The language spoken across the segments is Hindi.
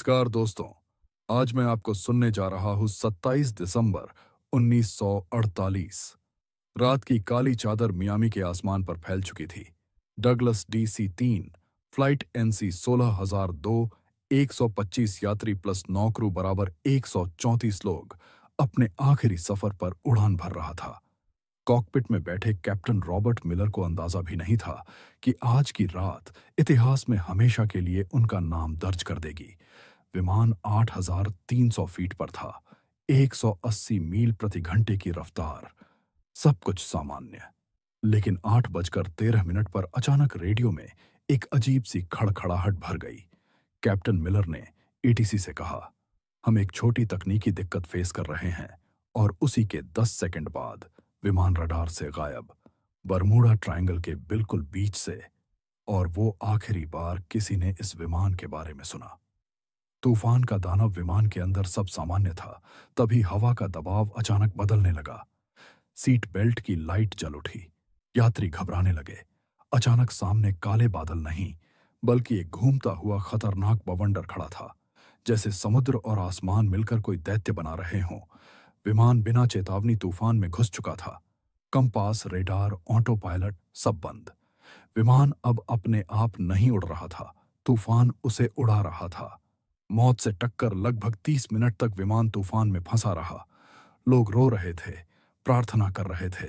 नमस्कार दोस्तों। आज मैं आपको सुनने जा रहा हूँ 27 दिसंबर 1948। रात की काली चादर मियामी के आसमान पर फैल चुकी थी। डगलस DC-3 फ्लाइट NC 16002 125 यात्री प्लस 9 क्रू बराबर 134 लोग अपने आखिरी सफर पर उड़ान भर रहा था। कॉकपिट में बैठे कैप्टन रॉबर्ट मिलर को अंदाजा भी नहीं था कि आज की रात इतिहास में हमेशा के लिए उनका नाम दर्ज कर देगी। विमान 8,300 फीट पर था। 180 मील प्रति घंटे की रफ्तार। सब कुछ सामान्य। लेकिन 8:13 पर अचानक रेडियो में एक अजीब सी खड़खड़ाहट भर गई। कैप्टन मिलर ने ATC से कहा, हम एक छोटी तकनीकी दिक्कत फेस कर रहे हैं। और उसी के 10 सेकंड बाद विमान रडार से गायब, बरमूडा ट्रायंगल के बिल्कुल बीच से। और वो आखिरी बार किसी ने इस विमान के बारे में सुना। तूफान का दानव विमान के अंदर सब सामान्य था, तभी हवा का दबाव अचानक बदलने लगा। सीट बेल्ट की लाइट जल उठी। यात्री घबराने लगे। अचानक सामने काले बादल नहीं, बल्कि एक घूमता हुआ खतरनाक बवंडर खड़ा था, जैसे समुद्र और आसमान मिलकर कोई दैत्य बना रहे हों। विमान बिना चेतावनी तूफान में घुस चुका था। कंपास, रेडार, ऑटो पायलट सब बंद। विमान अब अपने आप नहीं उड़ रहा था, तूफान उसे उड़ा रहा था। मौत से टक्कर लगभग 30 मिनट तक विमान तूफान में फंसा रहा। लोग रो रहे थे, प्रार्थना कर रहे थे,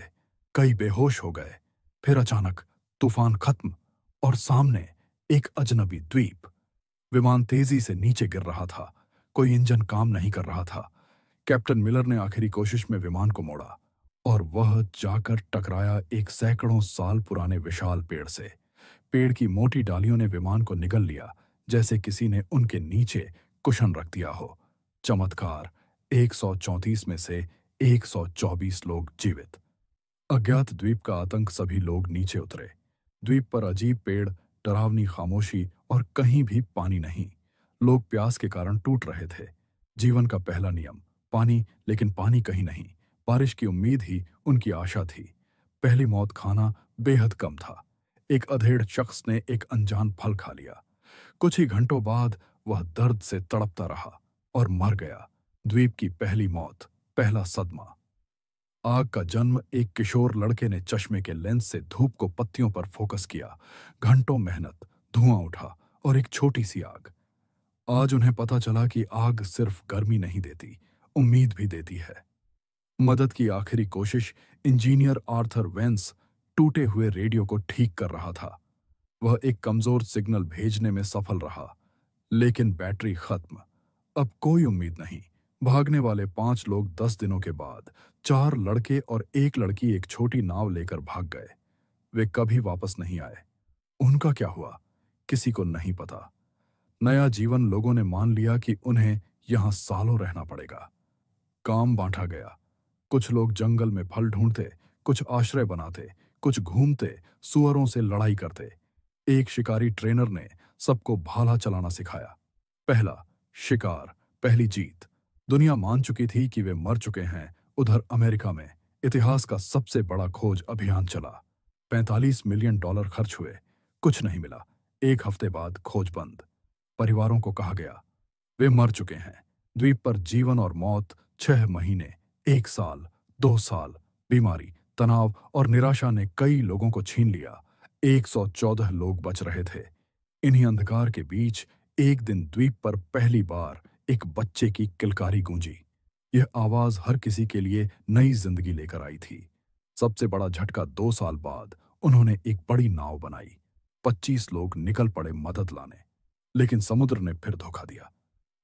कई बेहोश हो गए। फिर अचानक तूफान खत्म और सामने एक अजनबी द्वीप। विमान तेजी से नीचे गिर रहा था। कोई इंजन काम नहीं कर रहा था। कैप्टन मिलर ने आखिरी कोशिश में विमान को मोड़ा और वह जाकर टकराया एक सैकड़ों साल पुराने विशाल पेड़ से। पेड़ की मोटी डालियों ने विमान को निगल लिया, जैसे किसी ने उनके नीचे कुशन रख दिया हो। चमत्कार, 134 में से 124 लोग जीवित। अज्ञात द्वीप का आतंक। सभी लोग नीचे उतरे। द्वीप पर अजीब पेड़, डरावनी खामोशी और कहीं भी पानी नहीं। लोग प्यास के कारण टूट रहे थे। जीवन का पहला नियम, पानी, लेकिन पानी कहीं नहीं। बारिश की उम्मीद ही उनकी आशा थी। पहली मौत खाना बेहद कम था। एक अधेड़ शख्स ने एक अनजान फल खा लिया। कुछ ही घंटों बाद वह दर्द से तड़पता रहा और मर गया। द्वीप की पहली मौत, पहला सदमा। आग का जन्म। एक किशोर लड़के ने चश्मे के लेंस से धूप को पत्तियों पर फोकस किया। घंटों मेहनत, धुआं उठा और एक छोटी सी आग। आज उन्हें पता चला कि आग सिर्फ गर्मी नहीं देती, उम्मीद भी देती है। मदद की आखिरी कोशिश। इंजीनियर आर्थर वेंस टूटे हुए रेडियो को ठीक कर रहा था। वह एक कमजोर सिग्नल भेजने में सफल रहा, लेकिन बैटरी खत्म। अब कोई उम्मीद नहीं। भागने वाले 5 लोग 10 दिनों के बाद, 4 लड़के और एक लड़की एक छोटी नाव लेकर भाग गए। वे कभी वापस नहीं आए। उनका क्या हुआ, किसी को नहीं पता। नया जीवन। लोगों ने मान लिया कि उन्हें यहां सालों रहना पड़ेगा। काम बांटा गया। कुछ लोग जंगल में फल ढूंढते, कुछ आश्रय बनाते, कुछ घूमते, सुअरों से लड़ाई करते। एक शिकारी ट्रेनर ने सबको भाला चलाना सिखाया। पहला शिकार, पहली जीत। दुनिया मान चुकी थी कि वे मर चुके हैं। उधर अमेरिका में इतिहास का सबसे बड़ा खोज अभियान चला। $45 मिलियन खर्च हुए, कुछ नहीं मिला। एक हफ्ते बाद खोज बंद। परिवारों को कहा गया वे मर चुके हैं। द्वीप पर जीवन और मौत। 6 महीने, 1 साल, 2 साल। बीमारी, तनाव और निराशा ने कई लोगों को छीन लिया। 114 लोग बच रहे थे। इन्हीं अंधकार के बीच एक दिन द्वीप पर पहली बार एक बच्चे की किलकारी गूंजी। यह आवाज हर किसी के लिए नई जिंदगी लेकर आई थी। सबसे बड़ा झटका, 2 साल बाद उन्होंने एक बड़ी नाव बनाई। 25 लोग निकल पड़े मदद लाने, लेकिन समुद्र ने फिर धोखा दिया।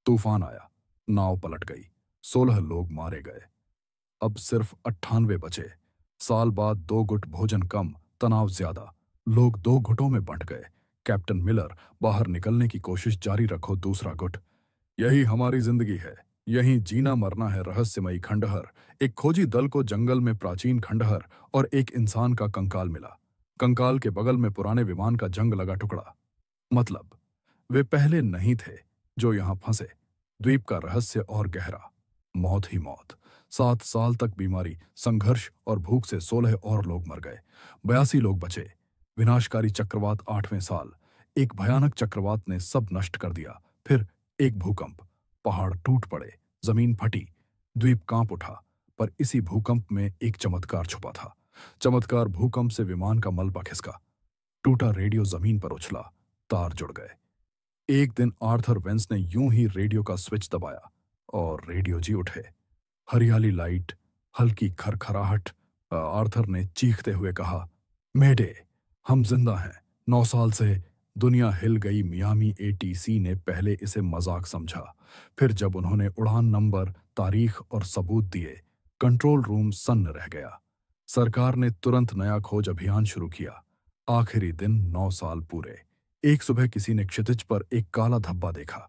तूफान आया, नाव पलट गई, 16 लोग मारे गए। अब सिर्फ 98 बचे। साल बाद 2 गुट भोजन कम, तनाव ज्यादा। लोग 2 गुटों में बंट गए। कैप्टन मिलर, बाहर निकलने की कोशिश जारी रखो। दूसरा गुट, यही हमारी जिंदगी है, यहीं जीना मरना है। रहस्यमयी खंडहर। एक खोजी दल को जंगल में प्राचीन खंडहर और एक इंसान का कंकाल मिला। कंकाल के बगल में पुराने विमान का जंग लगा टुकड़ा। मतलब वे पहले नहीं थे जो यहां फंसे। द्वीप का रहस्य और गहरा। मौत ही मौत। 7 साल तक बीमारी, संघर्ष और भूख से 16 और लोग मर गए। 82 लोग बचे। विनाशकारी चक्रवात 8वें साल। एक भयानक चक्रवात ने सब नष्ट कर दिया। फिर एक भूकंप, पहाड़ टूट पड़े, जमीन फटी, द्वीप कांप उठा। पर इसी भूकंप में एक चमत्कार छुपा था। चमत्कार भूकंप से विमान का मलबा खिसका, टूटा रेडियो जमीन पर उछला, तार जुड़ गए। एक दिन आर्थर वेंस ने यूं ही रेडियो का स्विच दबाया और रेडियो जी उठे। हरियाली लाइट, हल्की खरखराहट। आर्थर ने चीखते हुए कहा, मेडे, हम जिंदा हैं। 9 साल से दुनिया हिल गई। मियामी एटीसी ने पहले इसे मजाक समझा, फिर जब उन्होंने उड़ान नंबर, तारीख और सबूत दिए, कंट्रोल रूम सन्न रह गया। सरकार ने तुरंत नया खोज अभियान शुरू किया। आखिरी दिन 9 साल पूरे। एक सुबह किसी ने क्षितिज पर एक काला धब्बा देखा।